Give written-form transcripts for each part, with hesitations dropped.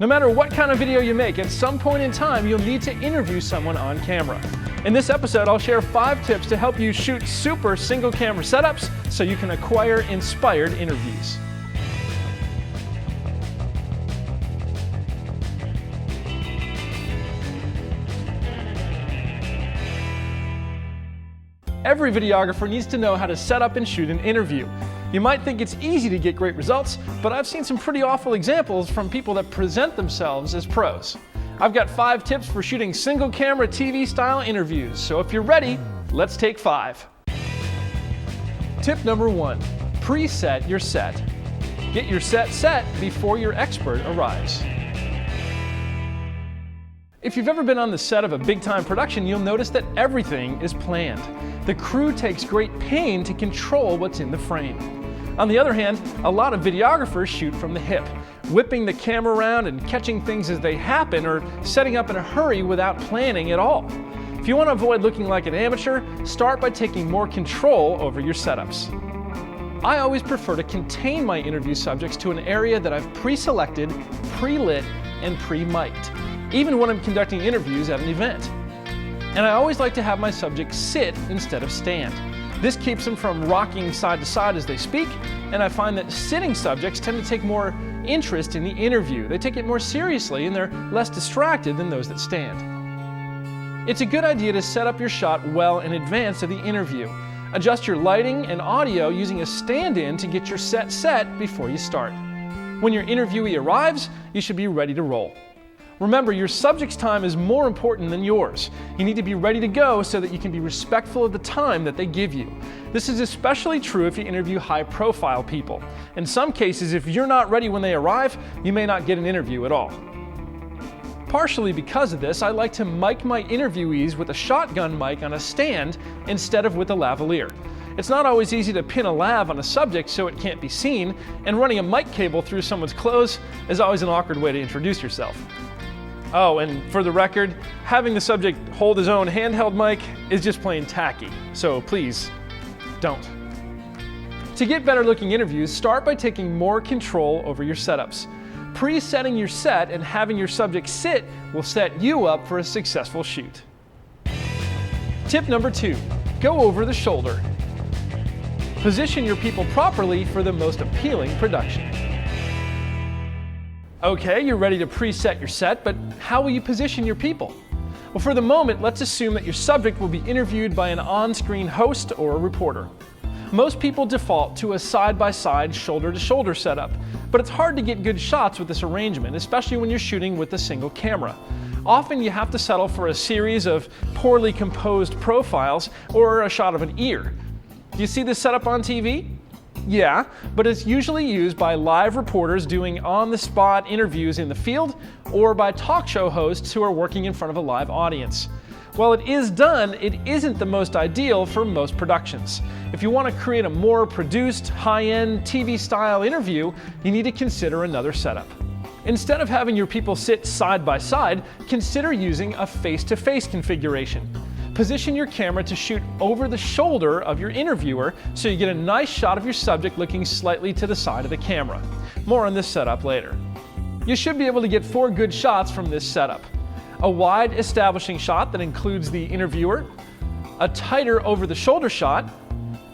No matter what kind of video you make, at some point in time, you'll need to interview someone on camera. In this episode, I'll share 5 tips to help you shoot super single camera setups so you can acquire inspired interviews. Every videographer needs to know how to set up and shoot an interview. You might think it's easy to get great results, but I've seen some pretty awful examples from people that present themselves as pros. I've got 5 tips for shooting single camera TV style interviews, so if you're ready, let's take 5. Tip number 1, preset your set. Get your set set before your expert arrives. If you've ever been on the set of a big-time production, you'll notice that everything is planned. The crew takes great pain to control what's in the frame. On the other hand, a lot of videographers shoot from the hip, whipping the camera around and catching things as they happen or setting up in a hurry without planning at all. If you want to avoid looking like an amateur, start by taking more control over your setups. I always prefer to contain my interview subjects to an area that I've pre-selected, pre-lit, and pre-mic'd, even when I'm conducting interviews at an event. And I always like to have my subjects sit instead of stand. This keeps them from rocking side to side as they speak, and I find that sitting subjects tend to take more interest in the interview. They take it more seriously and they're less distracted than those that stand. It's a good idea to set up your shot well in advance of the interview. Adjust your lighting and audio using a stand-in to get your set set before you start. When your interviewee arrives, you should be ready to roll. Remember, your subject's time is more important than yours. You need to be ready to go so that you can be respectful of the time that they give you. This is especially true if you interview high-profile people. In some cases, if you're not ready when they arrive, you may not get an interview at all. Partially because of this, I like to mic my interviewees with a shotgun mic on a stand instead of with a lavalier. It's not always easy to pin a lav on a subject so it can't be seen, and running a mic cable through someone's clothes is always an awkward way to introduce yourself. Oh, and for the record, having the subject hold his own handheld mic is just plain tacky, so please, don't. To get better looking interviews, start by taking more control over your setups. Pre-setting your set and having your subject sit will set you up for a successful shoot. Tip number 2, go over the shoulder. Position your people properly for the most appealing production. Okay, you're ready to preset your set, but how will you position your people? Well, for the moment, let's assume that your subject will be interviewed by an on-screen host or a reporter. Most people default to a side-by-side, shoulder-to-shoulder setup, but it's hard to get good shots with this arrangement, especially when you're shooting with a single camera. Often you have to settle for a series of poorly composed profiles or a shot of an ear. Do you see this setup on TV? Yeah, but it's usually used by live reporters doing on-the-spot interviews in the field or by talk show hosts who are working in front of a live audience. While it is done, it isn't the most ideal for most productions. If you want to create a more produced, high-end, TV-style interview, you need to consider another setup. Instead of having your people sit side by side, consider using a face-to-face configuration. Position your camera to shoot over the shoulder of your interviewer so you get a nice shot of your subject looking slightly to the side of the camera. More on this setup later. You should be able to get 4 good shots from this setup. A wide establishing shot that includes the interviewer, a tighter over the shoulder shot,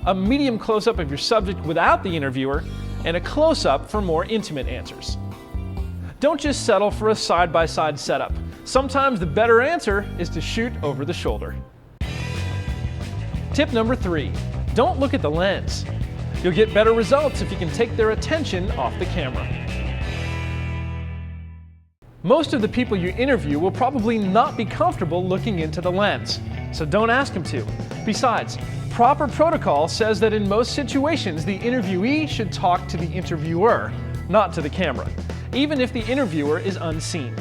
a medium close-up of your subject without the interviewer, and a close-up for more intimate answers. Don't just settle for a side-by-side setup. Sometimes the better answer is to shoot over the shoulder. Tip number 3, don't look at the lens. You'll get better results if you can take their attention off the camera. Most of the people you interview will probably not be comfortable looking into the lens, so don't ask them to. Besides, proper protocol says that in most situations the interviewee should talk to the interviewer, not to the camera, even if the interviewer is unseen.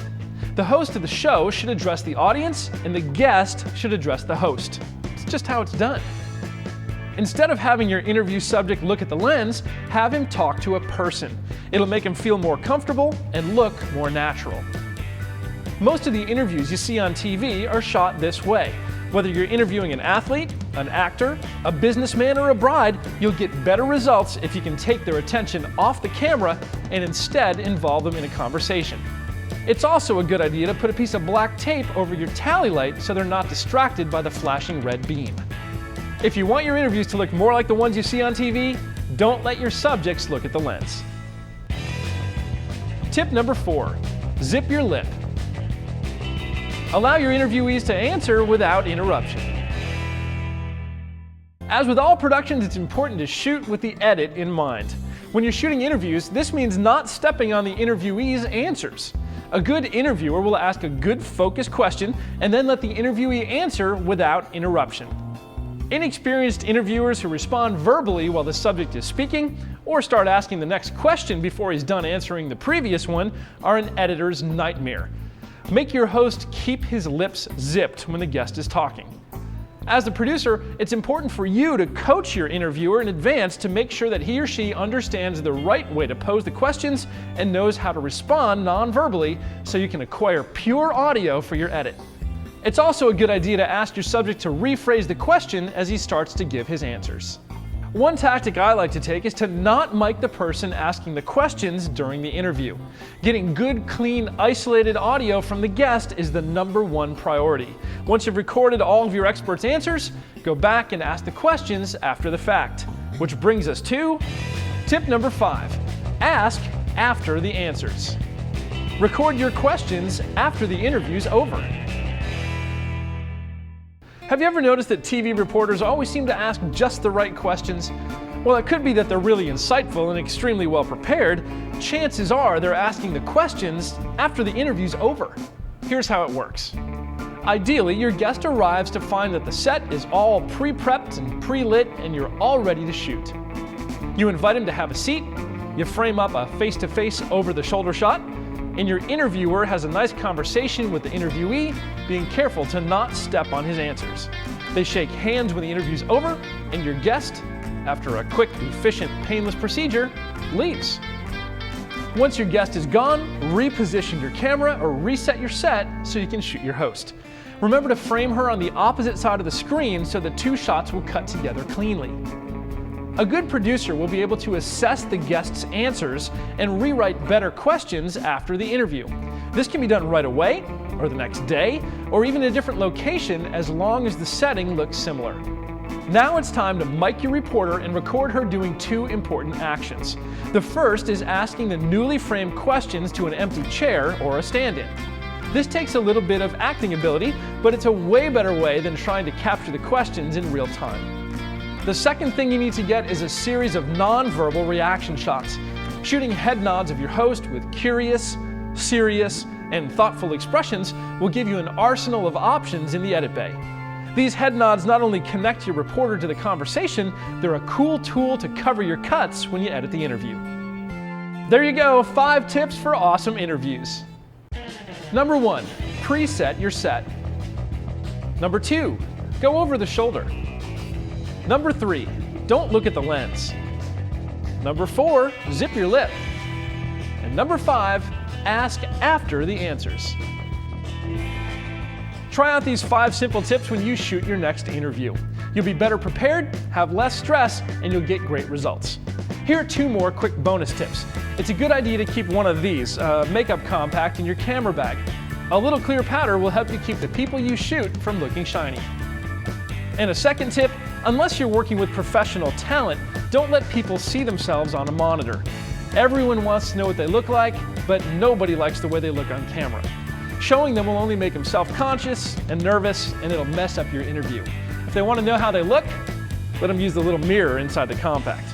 The host of the show should address the audience, and the guest should address the host. It's just how it's done. Instead of having your interview subject look at the lens, have him talk to a person. It'll make him feel more comfortable and look more natural. Most of the interviews you see on TV are shot this way. Whether you're interviewing an athlete, an actor, a businessman, or a bride, you'll get better results if you can take their attention off the camera and instead involve them in a conversation. It's also a good idea to put a piece of black tape over your tally light so they're not distracted by the flashing red beam. If you want your interviews to look more like the ones you see on TV, don't let your subjects look at the lens. Tip number 4, zip your lip. Allow your interviewees to answer without interruption. As with all productions, it's important to shoot with the edit in mind. When you're shooting interviews, this means not stepping on the interviewee's answers. A good interviewer will ask a good focused question and then let the interviewee answer without interruption. Inexperienced interviewers who respond verbally while the subject is speaking or start asking the next question before he's done answering the previous one are an editor's nightmare. Make your host keep his lips zipped when the guest is talking. As the producer, it's important for you to coach your interviewer in advance to make sure that he or she understands the right way to pose the questions and knows how to respond non-verbally so you can acquire pure audio for your edit. It's also a good idea to ask your subject to rephrase the question as he starts to give his answers. One tactic I like to take is to not mic the person asking the questions during the interview. Getting good, clean, isolated audio from the guest is the #1 priority. Once you've recorded all of your experts' answers, go back and ask the questions after the fact. Which brings us to tip number 5, ask after the answers. Record your questions after the interview's over. Have you ever noticed that TV reporters always seem to ask just the right questions? Well, it could be that they're really insightful and extremely well prepared. Chances are they're asking the questions after the interview's over. Here's how it works. Ideally, your guest arrives to find that the set is all pre-prepped and pre-lit and you're all ready to shoot. You invite him to have a seat, you frame up a face-to-face over-the-shoulder shot, and your interviewer has a nice conversation with the interviewee, being careful to not step on his answers. They shake hands when the interview's over, and your guest, after a quick, efficient, painless procedure, leaves. Once your guest is gone, reposition your camera or reset your set so you can shoot your host. Remember to frame her on the opposite side of the screen so the two shots will cut together cleanly. A good producer will be able to assess the guest's answers and rewrite better questions after the interview. This can be done right away, or the next day, or even in a different location as long as the setting looks similar. Now it's time to mic your reporter and record her doing 2 important actions. The first is asking the newly framed questions to an empty chair or a stand-in. This takes a little bit of acting ability, but it's a way better way than trying to capture the questions in real time. The second thing you need to get is a series of non-verbal reaction shots. Shooting head nods of your host with curious, serious, and thoughtful expressions will give you an arsenal of options in the edit bay. These head nods not only connect your reporter to the conversation, they're a cool tool to cover your cuts when you edit the interview. There you go, 5 tips for awesome interviews. Number 1, preset your set. Number 2, go over the shoulder. Number 3, don't look at the lens. Number 4, zip your lip. And number 5, ask after the answers. Try out these 5 simple tips when you shoot your next interview. You'll be better prepared, have less stress, and you'll get great results. Here are 2 more quick bonus tips. It's a good idea to keep one of these, a makeup compact, in your camera bag. A little clear powder will help you keep the people you shoot from looking shiny. And a second tip, unless you're working with professional talent, don't let people see themselves on a monitor. Everyone wants to know what they look like, but nobody likes the way they look on camera. Showing them will only make them self-conscious and nervous, and it'll mess up your interview. If they want to know how they look, let them use the little mirror inside the compact.